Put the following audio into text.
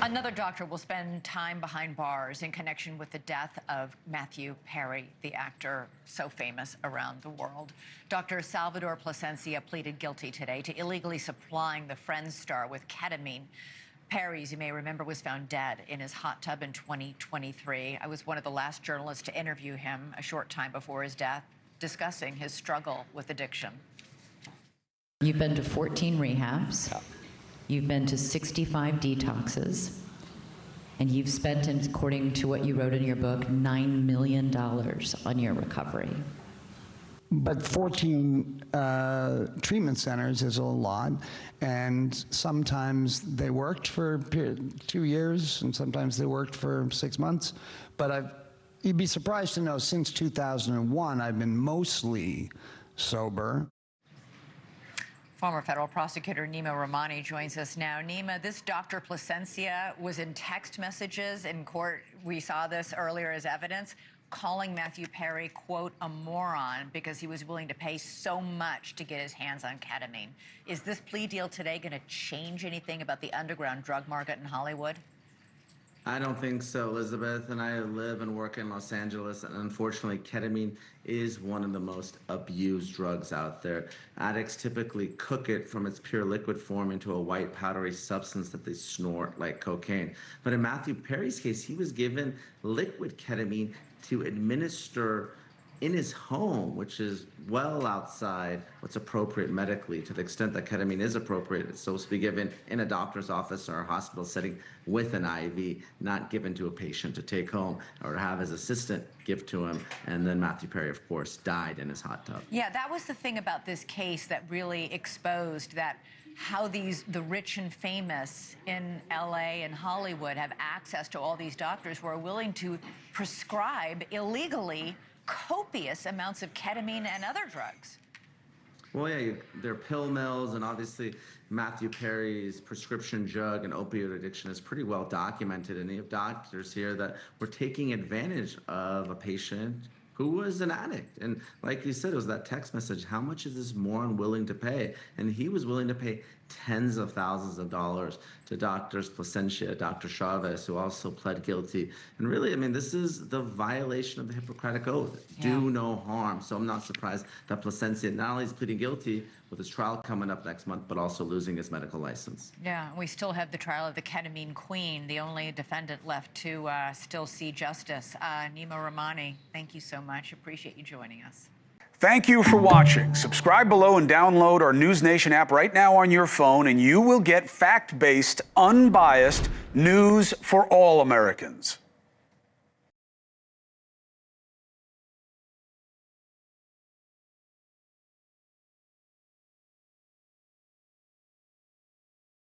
Another doctor will spend time behind bars in connection with the death of Matthew Perry, the actor so famous around the world. Dr. Salvador Plasencia pleaded guilty today to illegally supplying the Friends star with ketamine. Perry, as you may remember, was found dead in his hot tub in 2023. I was one of the last journalists to interview him a short time before his death, discussing his struggle with addiction. You've been to 14 rehabs. You've been to 65 detoxes, and you've spent, according to what you wrote in your book, $9 million on your recovery. But 14 treatment centers is a lot, and sometimes they worked for 2 years, and sometimes they worked for 6 months. But you'd be surprised to know, since 2001, I've been mostly sober. Former federal prosecutor Neama Rahmani joins us now. Neama, this Dr. Plasencia was in text messages in court. We saw this earlier as evidence, calling Matthew Perry, quote, a moron because he was willing to pay so much to get his hands on ketamine. Is this plea deal today going to change anything about the underground drug market in Hollywood? I don't think so, Elizabeth, and I live and work in Los Angeles, and unfortunately, ketamine is one of the most abused drugs out there. Addicts typically cook it from its pure liquid form into a white powdery substance that they snort like cocaine. But in Matthew Perry's case, he was given liquid ketamine to administer in his home, which is well outside what's appropriate medically. To the extent that ketamine is appropriate, it's supposed to be given in a doctor's office or a hospital setting with an IV, not given to a patient to take home or to have his assistant give to him. And then Matthew Perry, of course, died in his hot tub. Yeah, that was the thing about this case that really exposed that how the rich and famous in LA and Hollywood have access to all these doctors who are willing to prescribe illegally copious amounts of ketamine and other drugs. Well, yeah, there are pill mills, and obviously Matthew Perry's prescription drug and opioid addiction is pretty well documented, and you have doctors here that were taking advantage of a patient who was an addict. And like you said, it was that text message, how much is this moron willing to pay? And he was willing to pay tens of thousands of dollars to Doctors Plasencia, Dr. Chavez, who also pled guilty. And really, I mean, this is the violation of the Hippocratic Oath. Yeah. Do no harm. So I'm not surprised that Plasencia not only is pleading guilty with his trial coming up next month, but also losing his medical license. Yeah, we still have the trial of the ketamine queen, the only defendant left to still see justice. Neama Rahmani, thank you so much. Appreciate you joining us. Thank you for watching. Subscribe below and download our NewsNation app right now on your phone, and you will get fact-based, unbiased news for all Americans.